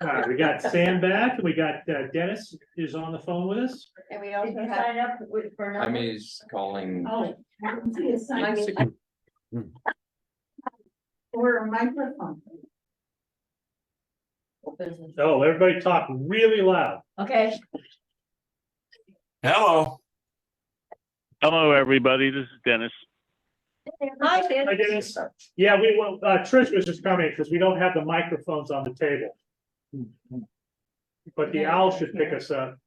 All right, we got Sam back, and we got Dennis is on the phone with us. And we also have. Sign up for I mean, he's calling. Oh. Or a microphone. Oh, everybody talk really loud. Okay. Hello. Hello, everybody. This is Dennis. Hi, Hi, Dan. Dennis. Yeah, we will, Trish was just coming because we don't have the microphones on the table. But the owl should pick us up.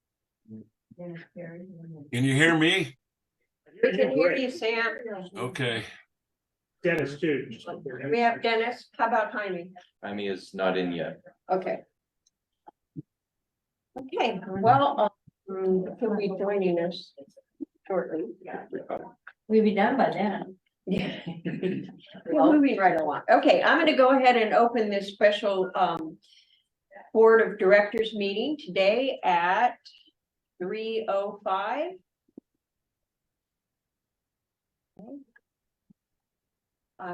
Can you hear me? We can hear you, Sam. Okay. Dennis too. We have Dennis. How about Jaime? Jaime is not in yet. Okay. Okay, well, he'll be joining us shortly. We'll be done by then. Yeah. We're moving right along. Okay, I'm gonna go ahead and open this special Board of Directors meeting today at 3:05.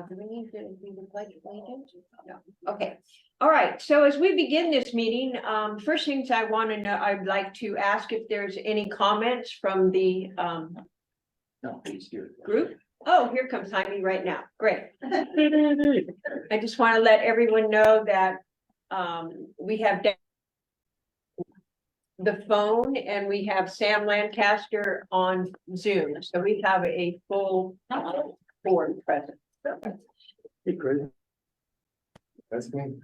Do we need to do the pledge of allegiance? No. Okay. All right. So as we begin this meeting, first things I want to know, I'd like to ask if there's any comments from the No, he's here. group. Oh, here comes Jaime right now. Great. I just want to let everyone know that we have the phone and we have Sam Lancaster on Zoom. So we have a full board present. That's me.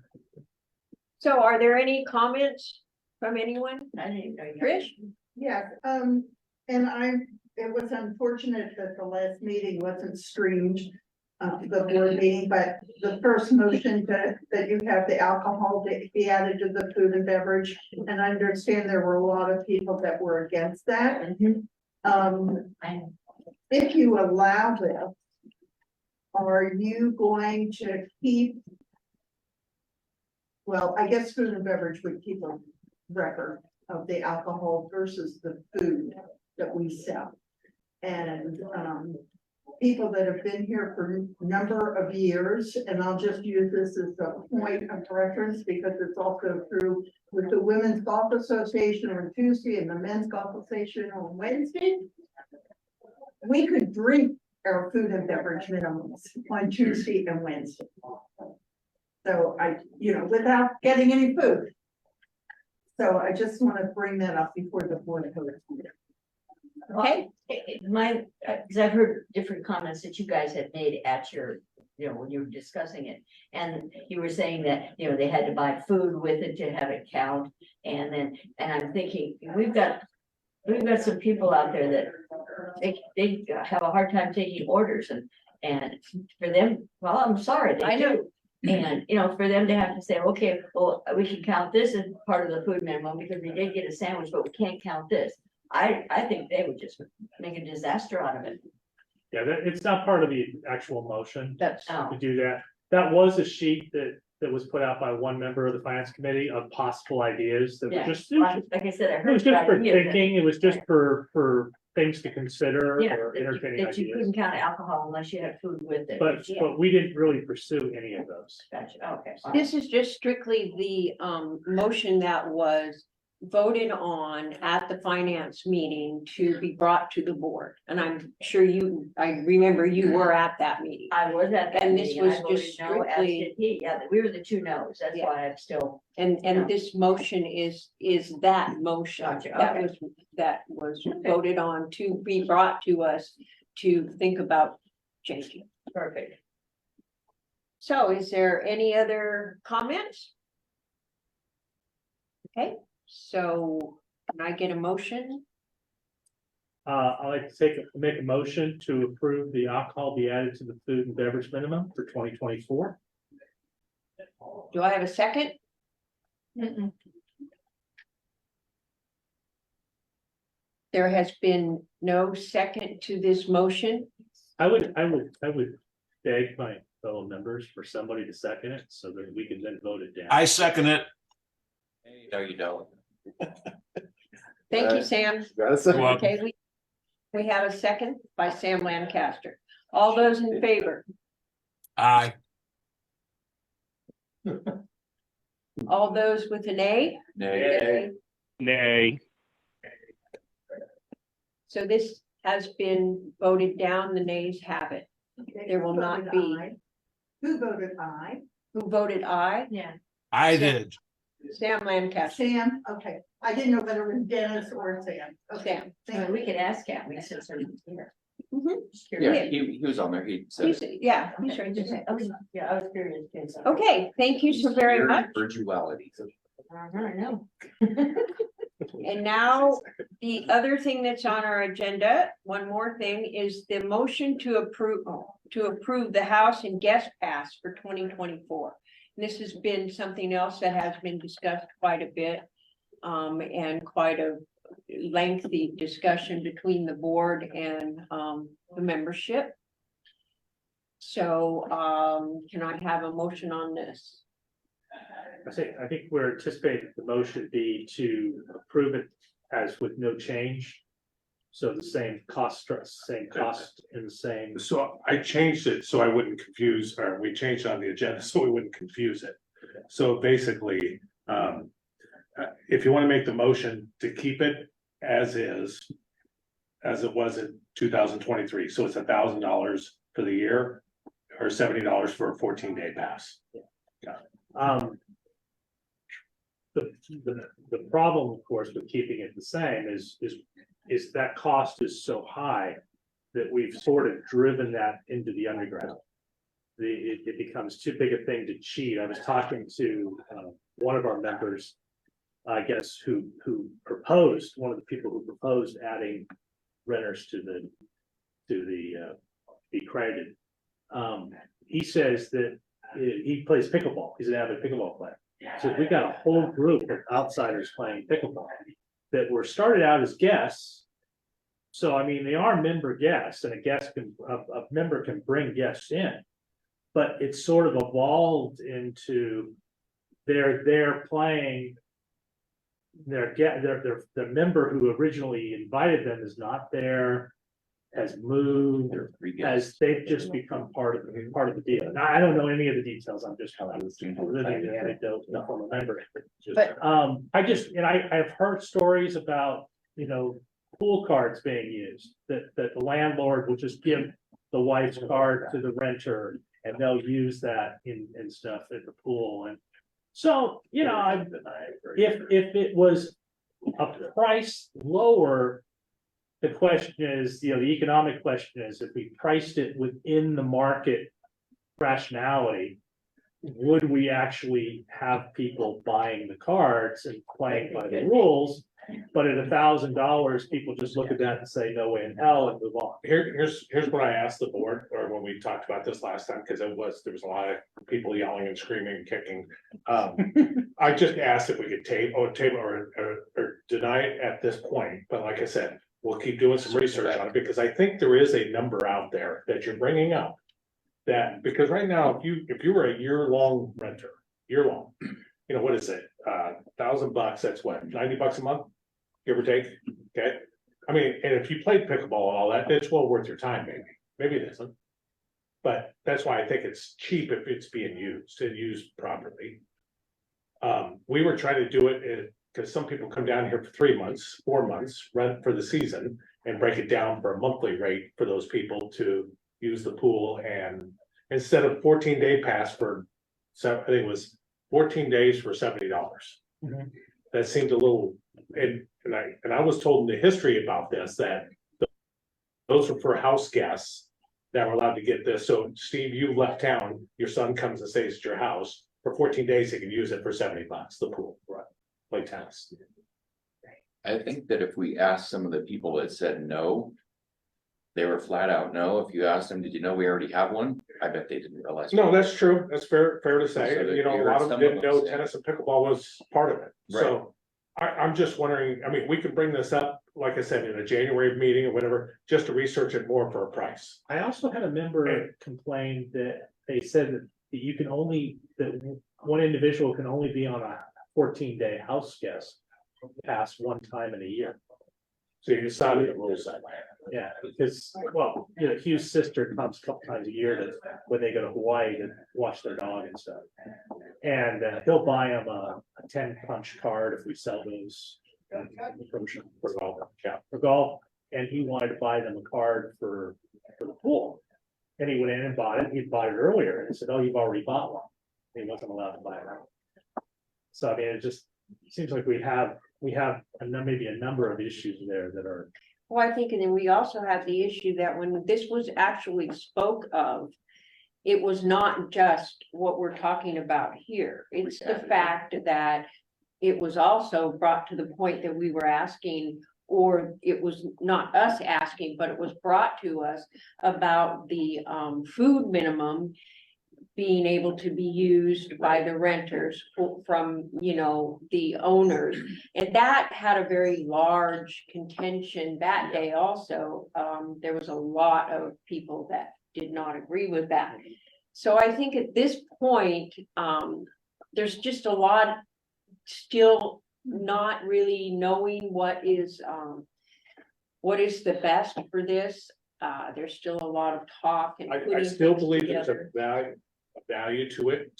So are there any comments from anyone? I didn't know you. Trish? Yes, it was unfortunate that the last meeting wasn't streamed, the board meeting, but the first motion that you have the alcohol to be added to the food and beverage, and I understand there were a lot of people that were against that. If you allow this, are you going to keep? Well, I guess food and beverage would keep a record of the alcohol versus the food that we sell. And people that have been here for a number of years, and I'll just use this as a point of reference because it's also true with the Women's Golf Association on Tuesday and the Men's Golf Association on Wednesday. We could drink our food and beverage minimums on Tuesday and Wednesday. So without getting any food. So I just want to bring that up before the board. Okay. Because I've heard different comments that you guys had made at your, when you were discussing it. And you were saying that, they had to buy food with it to have it count. And I'm thinking, we've got some people out there that they have a hard time taking orders and for them, well, I'm sorry, they do. And, for them to have to say, okay, well, we can count this as part of the food minimum because we did get a sandwich, but we can't count this. I think they would just make a disaster out of it. Yeah, it's not part of the actual motion That's to do that. That was a sheet that was put out by one member of the finance committee of possible ideas that were just. Like I said, I It was heard. just for about it. thinking, it was just for things to consider Yeah, or entertaining that you ideas. couldn't count alcohol unless you had food with it. But we didn't really pursue any of those. Gotcha, okay. This is just strictly the motion that was voted on at the finance meeting to be brought to the board. And I'm sure I remember you were at that meeting. I was at that And this meeting, and I was voted just no, as strictly- did he. Yeah, we were the two no's, that's Yeah. why I'm still. And Yeah. this motion is that motion Gotcha, okay. that was voted on to be brought to us to think about changing. Perfect. So is there any other comments? Okay, so can I get a motion? I'd like to make a motion to approve the alcohol be added to the food and beverage minimum for 2024. Do I have a second? There has been no second to this motion. I would beg my fellow members for somebody to second it so that we can then vote it down. I second it. Hey, no, you don't. Thank you, Sam. Got a second? Okay, we have a second by Sam Lancaster. All those in favor? Aye. All those with an A? Nay. Nay. So this has been voted down, the nays have it. Okay, There will who not voted be. aye? Who voted aye? Who voted aye? Yeah. I So- did. Sam Lancaster. Sam, okay. I didn't know whether it was Dennis or Sam. Okay, Sam. thank We you. could ask Kathy since I'm here. Mhm. Just curious. Yeah, he was on there. He said. He's- Yeah, he's right Okay, there. okay. Yeah, I was curious. too, so. Okay, thank you so very Your much. Virtuality. I know. And now, the other thing that's on our agenda, one more thing, is the motion to approve the house and guest pass for 2024. This has been something else that has been discussed quite a bit, and quite a lengthy discussion between the board and, the membership. So, can I have a motion on this? I think we're anticipating the motion be to approve it as with no change. So the same cost, and the same, So I changed it so I wouldn't confuse, or we changed it on the agenda so we wouldn't confuse it. So basically, if you want to make the motion to keep it as is, as it was in 2023, so it's $1,000 for the year or $70 for a 14-day pass. um. The problem, of course, with keeping it the same is that cost is so high that we've sort of driven that into the underground. It becomes too big a thing to cheat. I was talking to one of our members, I guess, who proposed, one of the people who proposed adding renters to be credited. He says that he plays pickleball. He's an avid pickleball player. So we got a whole group of outsiders playing pickleball that were started out as guests. So I mean, they are member guests, and a member can bring guests in. But it's sort of evolved into they're playing. The member who originally invited them is not there, has moved, There are three guests. as they've just become part of the deal. Now, I don't know any of the details. I'm just living the anecdote, not from a member. But- I've heard stories about, pool cards being used, that the landlord will just give the wife's card to the renter and they'll use that in stuff at the pool. And so, if it was a price lower, the question is, the economic question is, if we priced it within the market rationality, would we actually have people buying the cards and playing by the rules? But at $1,000, people just look at that and say, no way in hell, and move on. Here's what I asked the board, or when we talked about this last time, because there was a lot of people yelling and screaming and kicking. I just asked if we could table or deny it at this point, but like I said, we'll keep doing some research on it, because I think there is a number out there that you're bringing up. That, because right now, if you were a year-long renter, what is it? $1,000, that's what, $90 a month, give or take, okay? I mean, and if you played pickleball and all that, it's well worth your time, maybe it isn't. But that's why I think it's cheap if it's being used and used properly. We were trying to do it because some people come down here for 3 months, 4 months, rent for the season, and break it down for a monthly rate for those people to use the pool. And instead of 14-day pass for, I think it was 14 days for $70. Mhm. That seemed a little, and I was told in the history about this, that those were for house guests that were allowed to get this. So Steve, you left town, your son comes and stays at your house for 14 days, he can use it for $70, the pool, right? Play tennis. I think that if we asked some of the people that said no, they were flat out no. If you asked them, did you know we already have one? I bet they didn't realize. No, that's true. That's fair to So say. that A you lot heard of them some didn't of them know say- tennis and pickleball was part of it. So I'm just wondering, I mean, we could bring this up, like I said, in a January meeting or whatever, just to research it more for a price. I also had a member complain that they said that that one individual can only be on a 14-day house guest pass one time in a year. So you decided the rules that way. Yeah, because, well, you know, Hugh's sister comes a couple times a year to, when they go to Hawaii to watch their dog and stuff. And he'll buy them a 10 punch card if we sell those. For golf, yeah. For golf, and he wanted to buy them a card for the pool. And he went in and bought it, he'd bought it earlier, and he said, oh, you've already bought one. He wasn't allowed to buy it. So I mean, it just seems like we have maybe a number of issues there that are. Well, I think, and then we also have the issue that when this was actually spoke of, it was not just what we're talking about here. It's the fact that it was also brought to the point that we were asking, or it was not us asking, but it was brought to us about the food minimum being able to be used by the renters from, you know, the owners. And that had a very large contention that day also. There was a lot of people that did not agree with that. So I think at this point, there's just a lot still not really knowing what is the best for this. There's still a lot of talk and I still things believe there's a together. value to it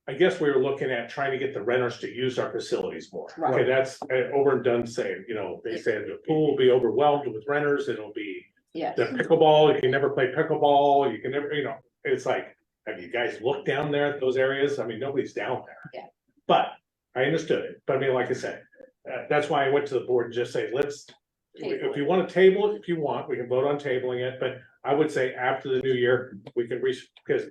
I guess we were looking at trying to get the renters to use our facilities more. Right. Okay, that's over and done saying, you know, they said the pool will be overwhelmed with renters, it'll be Yes, the pickleball, you can never play pickleball, you can never, you know, it's like, have you guys looked down there at those areas? I mean, nobody's down there. Yeah. But I understood it, but I mean, like I said, that's why I went to the board and just say, let's, if you want to table it, if you want, we can vote on tabling it, but I would say after the new year, we can reach, because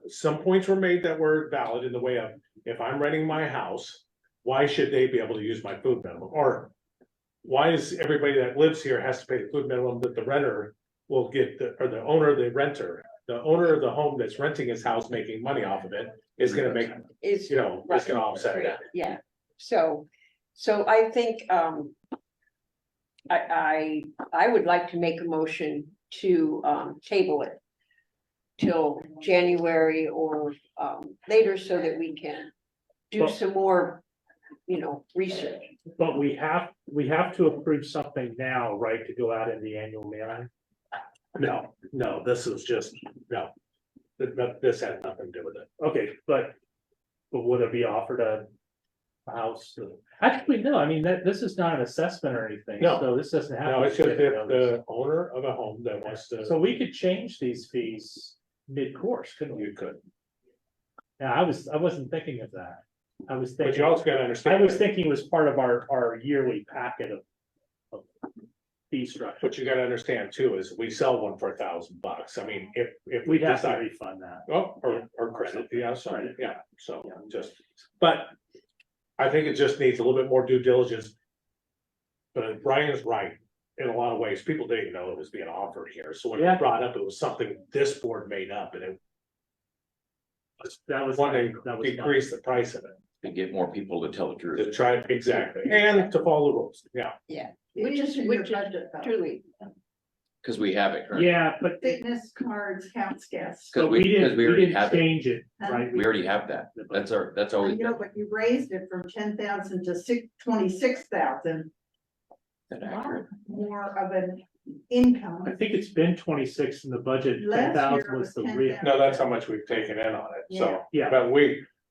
some points were made that were valid in the way of, if I'm renting my house, why should they be able to use my food minimum? Or why is everybody that lives here has to pay the food minimum that the renter will get, or the owner of the renter, the owner of the home that's renting his house, making money off of it, is gonna make, it's, you know, it's gonna offset that. yeah, so I think, I would like to make a motion to, table it till January or, later so that we can do Well- some more, you know, research. But we have to approve something now, right, to go out in the annual mailing? No, this is just, no. This had nothing to do with it. Okay, but would it be offered a house? Actually, no, I mean, this is not an assessment or anything, No. so this doesn't have. No, to it's just be- if the owner of a home that wants to, So we could change these fees mid-course, couldn't we? you could, Yeah, I wasn't thinking of that. I was but thinking, you also gotta I understand. was thinking it was part of our yearly packet of fee structure. What you gotta understand too is we sell one for $1,000. I mean, if we We'd have to decide, refund that. oh, or credit, yeah, sorry, Credit. yeah, so just, but. I think it just needs a little bit more due diligence. But Brian's right, in a lot of ways, people didn't know it was being offered here, so when it Yeah. was brought up, it was something this board made up and it. That was. Wanted that to was decrease the price of it, To get more people to tell the to truth. try, exactly, and to follow the rules, yeah. Which is truly, Cause we have it, currently. Yeah, but Fitness cards counts gas. Cause but we, we cause we already didn't have it. change it, right? We already have that. That's I always know, been but you raised it from 10,000 to 26,000, accurate. more of an income. I think it's been 26 in the budget, Last 10,000 year was was the 10,000. real. No, that's how much we've taken in on it, so. Yeah. But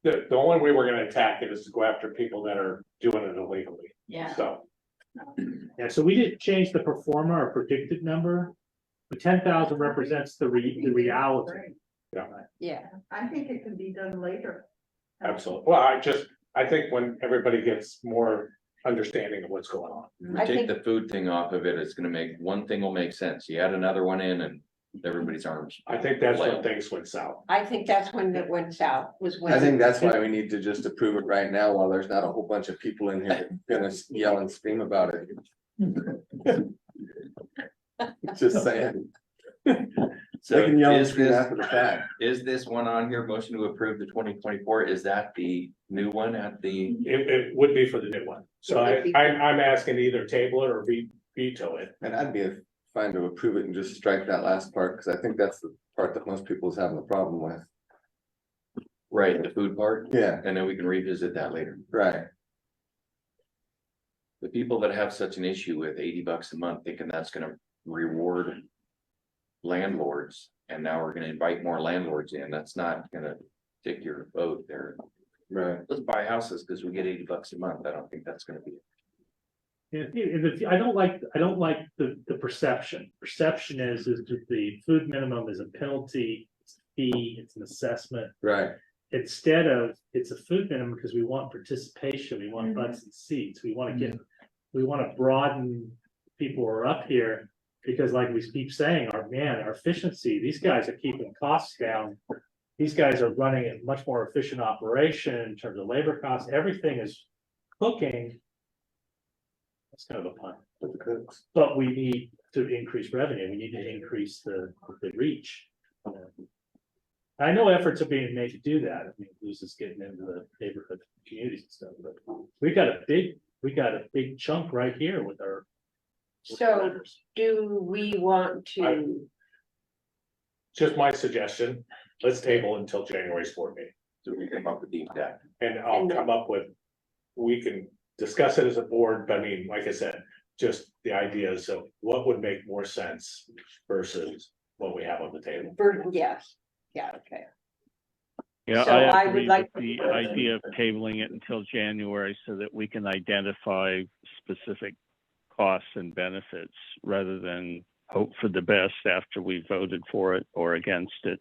the only way we're gonna attack it is to go after people that are doing it illegally, Yeah. so. Yeah, so we didn't change the performer or predicted number. The 10,000 represents the reality. yeah, I think it can be done later. Absolutely, well, I think when everybody gets more understanding of what's going on. We I take think- the food thing off of it, it's gonna make, one thing will make sense. You add another one in and everybody's arms. I think that's when flail. things went south. I think that's when it went south, was when. I think that's why we need to just approve it right now while there's not a whole bunch of people in here gonna yell and scream about it. Just saying. So They can yell and is scream this, after the fact. is this one on here, motion to approve the 2024, is that the new one at the? It would be for the new one, so I'm asking to either table it or veto it. And I'd be fine to approve it and just strike that last part, because I think that's the part that most people is having a problem with. Right, the food part, Yeah, and then we can revisit that later. right. The people that have such an issue with $80 a month, thinking that's gonna reward landlords, and now we're gonna invite more landlords in, that's not gonna take your vote there. Right. Let's buy houses because we get $80 a month. I don't think that's gonna be. I don't like the perception. Perception is that the food minimum is a penalty, it's a fee, it's an assessment. Right. Instead of, it's a food minimum because we want participation, we want butts and seats, we want to broaden people who are up here. Because like we keep saying, our efficiency, these guys are keeping costs down. These guys are running a much more efficient operation in terms of labor costs, everything is cooking. That's kind of a pun, but we need to increase revenue, we need to increase the reach. I know efforts are being made to do that. I mean, Blues is getting into the neighborhood communities and stuff, but we got a big chunk right here with our. So do we want to, Just my suggestion, let's table until January's board meeting, So we come up with the exact. and I'll And then- come up with, we can discuss it as a board, but I mean, like I said, just the ideas of what would make more sense versus what we have on the table. yes, yeah, okay. Yeah, So I I would agree like with to- the idea of tabling it until January so that we can identify specific costs and benefits rather than hope for the best after we voted for it or against it.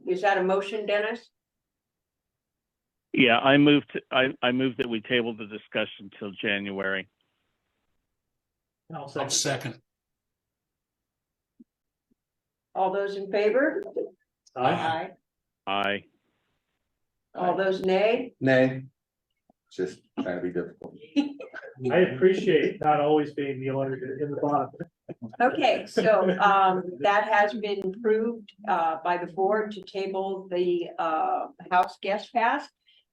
Is that a motion, Dennis? Yeah, I moved that we table the discussion till January. I'll I'll second. All those in favor? I Aye. All those nay? Nay. Just trying to be difficult. appreciate not always being the only in the bottom. Okay, so that has been approved by the board to table the house guest pass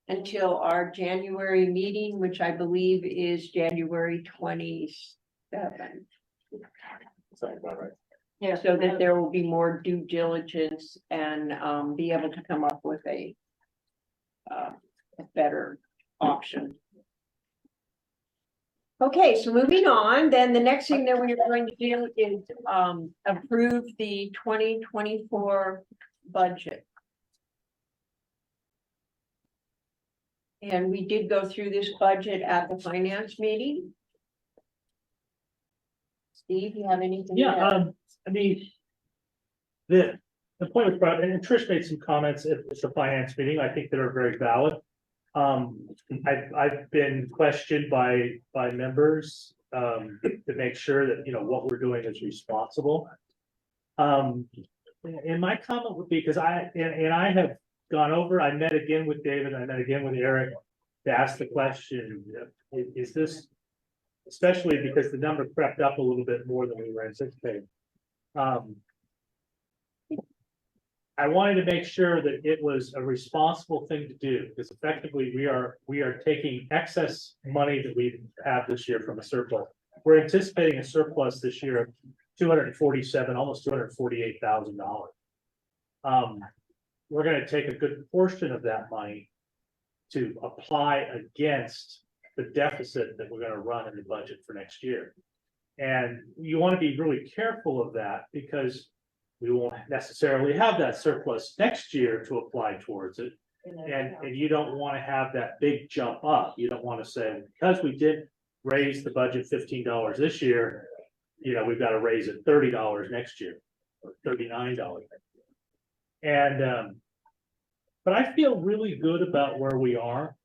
until our January meeting, which I believe is January 27th. Sounds about right. Yeah, so that there will be more due diligence and be able to come up with a better option. Okay, so moving on, then the next thing that we're going to do is approve the 2024 budget. And we did go through this budget at the finance meeting. Steve, you have anything? to Yeah, add? I mean. The point was brought, and Trish made some comments at the finance meeting, I think that are very valid. I've been questioned by members, to make sure that, you know, what we're doing is responsible. And my comment would be, because I have gone over, I met again with David, I met again with Eric to ask the question, is this, especially because the number crept up a little bit more than we were anticipating. I wanted to make sure that it was a responsible thing to do, because effectively we are taking excess money that we have this year from a surplus. We're anticipating a surplus this year of $247, almost $248,000. We're going to take a good portion of that money to apply against the deficit that we're going to run in the budget for next year. And you want to be really careful of that, because we won't necessarily have that surplus next year to apply towards it. And you don't want to have that big jump up. You don't want to say, because we did raise the budget $15 this year, you know, we've got to raise it $30 next year, or $39. And but I feel really good about where we are.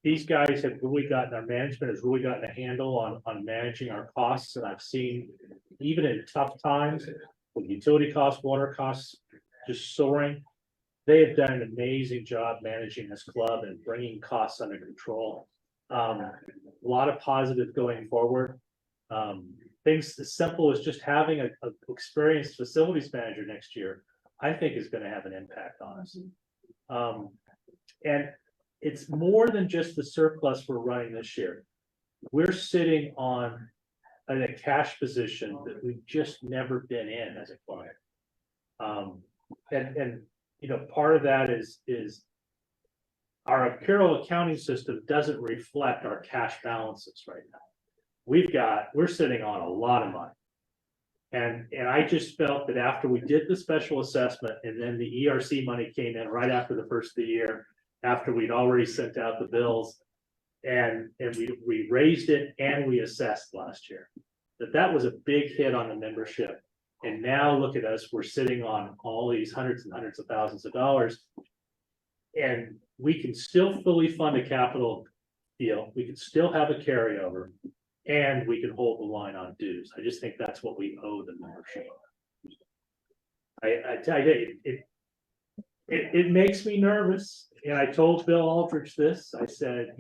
These guys have really gotten, our management has really gotten a handle on managing our costs, and I've seen, even in tough times, with utility costs, water costs just soaring, they have done an amazing job managing this club and bringing costs under control. A lot of positive going forward. Things as simple as just having a experienced facilities manager next year, I think is going to have an impact on us. And it's more than just the surplus we're running this year. We're sitting on a cash position that we've just never been in as a client. And part of that is our Imperial accounting system doesn't reflect our cash balances right now. We're sitting on a lot of money. And I just felt that after we did the special assessment and then the ERC money came in right after the first of the year, after we'd already sent out the bills and we raised it and we assessed last year, that was a big hit on the membership. And now look at us, we're sitting on all these hundreds and hundreds of thousands of dollars. And we can still fully fund a capital deal. We can still have a carryover. And we can hold the line on dues. I just think that's what we owe the membership. I tell you, it makes me nervous. And I told Bill Aldrich this. I said,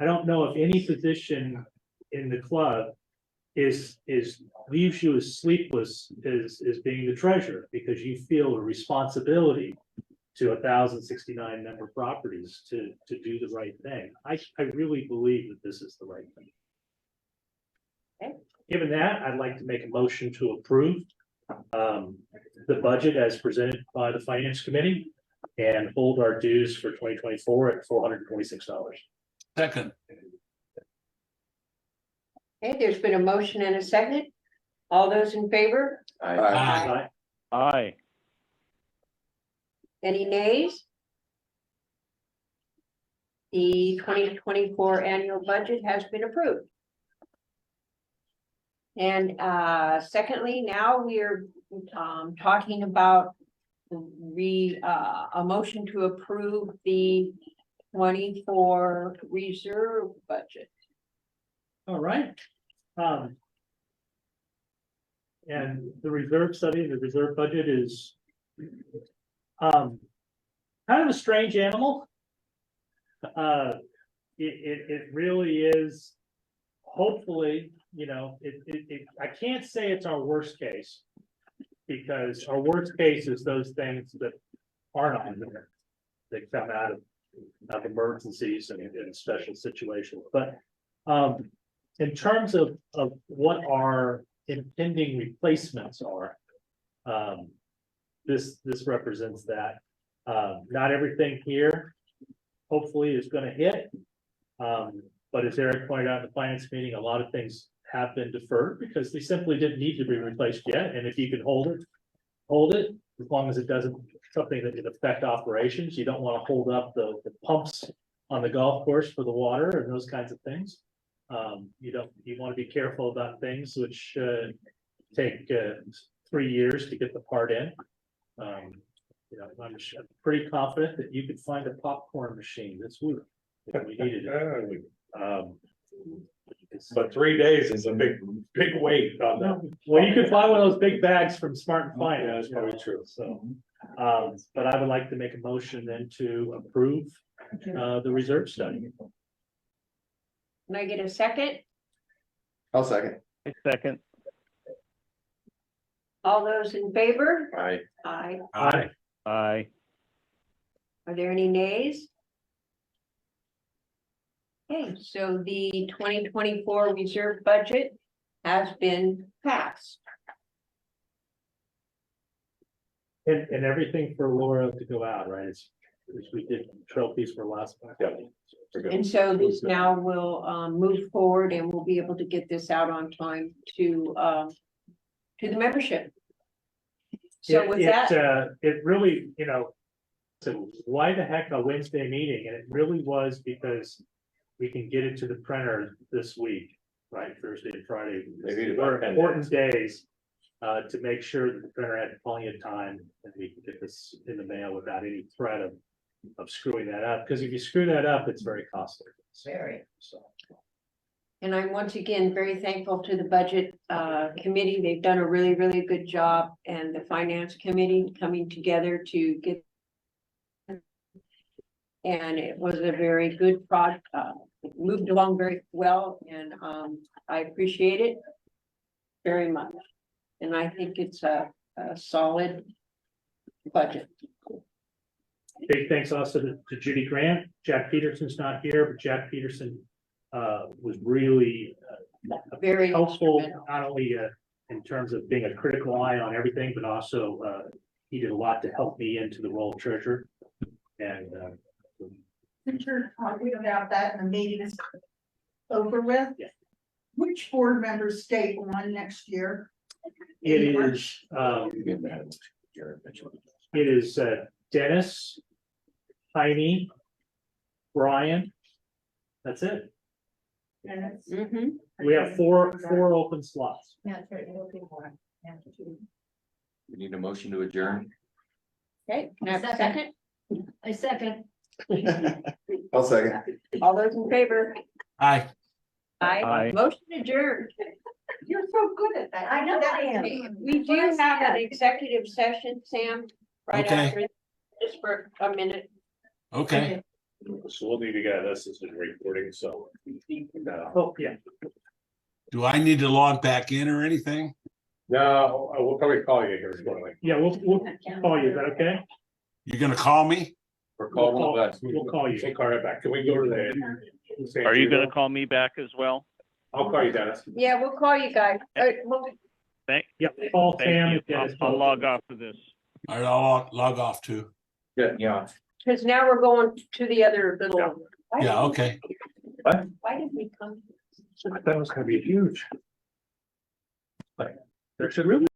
I don't know if any position in the club leaves you as sleepless as being the treasurer, because you feel a responsibility to 1,069 member properties to do the right thing. I really believe that this is the right thing. Okay. Given that, I'd like to make a motion to approve the budget as presented by the Finance Committee and hold our dues for 2024 at $426. Second. Okay, there's been a motion and a second. All those in favor? Aye. Aye. Any nays? The 2024 annual budget has been approved. And secondly, now we're talking about a motion to approve the 24 reserve budget. All right. And the reserve study, the reserve budget is kind of a strange animal. It really is. Hopefully, I can't say it's our worst case, because our worst case is those things that aren't on there. They come out of emergencies and special situations. But in terms of what our impending replacements are, this represents that. Not everything here, hopefully, is going to hit. But as Eric pointed out in the finance meeting, a lot of things have been deferred because they simply didn't need to be replaced yet. And if you can hold it, as long as it doesn't something that could affect operations. You don't want to hold up the pumps on the golf course for the water and those kinds of things. You want to be careful about things which take 3 years to get the part in. I'm pretty confident that you could find a popcorn machine this week if we needed it. But 3 days is a big weight on that. Well, you could find one of those big bags from Smart and Finance. Yeah, that's probably true. So, but I would like to make a motion then to approve the reserve study. Can I get a second? I'll second. Second. All those in favor? Aye. Aye. Aye. Aye. Are there any nays? Okay, so the 2024 reserve budget has been passed. And everything for Laura to go out, right? It's we did trophies for last month. Yeah. And so this now will move forward and we'll be able to get this out on time to the membership. So with that, it really, so why the heck a Wednesday meeting? And it really was because we can get it to the printer this week, right? Thursday and Friday. Maybe Were about 10 important days to make sure that the printer had plenty of time and we can get this in the mail without any threat of screwing that up. Because if you screw that up, it's very costly. Very. So. and I'm once again very thankful to the budget committee. They've done a really, really good job, and the finance committee coming together to get. And it was a very good project, it moved along very well, and I appreciate it very much. And I think it's a solid budget. Big thanks also to Judy Grant. Jack Peterson's not here, but Jack Peterson was really Very helpful, instrumental. not only in terms of being a critical eye on everything, but also he did a lot to help me into the role of treasurer. And, Since you're talking about that and the meeting is over with. Yeah. Which board members stay on next year? it is, it is Dennis, Heine, Brian. That's it. Dennis? Mhm. We have four open slots. Yeah, that's right, it'll be more. We need a motion to adjourn. Okay, can I have a second? I second. I'll second. All those in favor? Aye. Aye. Aye. Motion adjourned. You're so good at that. I know I am. We do have an executive session, Sam, right Okay. after, just for a minute. Okay. So we'll need to get this as a recording, so. Oh, yeah. Do I need to log back in or anything? No, we'll probably call you here shortly. Yeah, we'll call you. Is that okay? You're gonna call me? We're We'll calling call, Wes. we'll call you. We'll call right back. Can we go to the? Are you gonna call me back as well? I'll call you, Dennis. Yeah, we'll call you guys. Thank, Yeah, call thank Sam. you. and Dennis. I'll log off of this. All right, I'll log off too. Yeah. Because now we're going to the other little. Why Yeah, did we- okay. Why did we come? I thought it was gonna be huge. There should really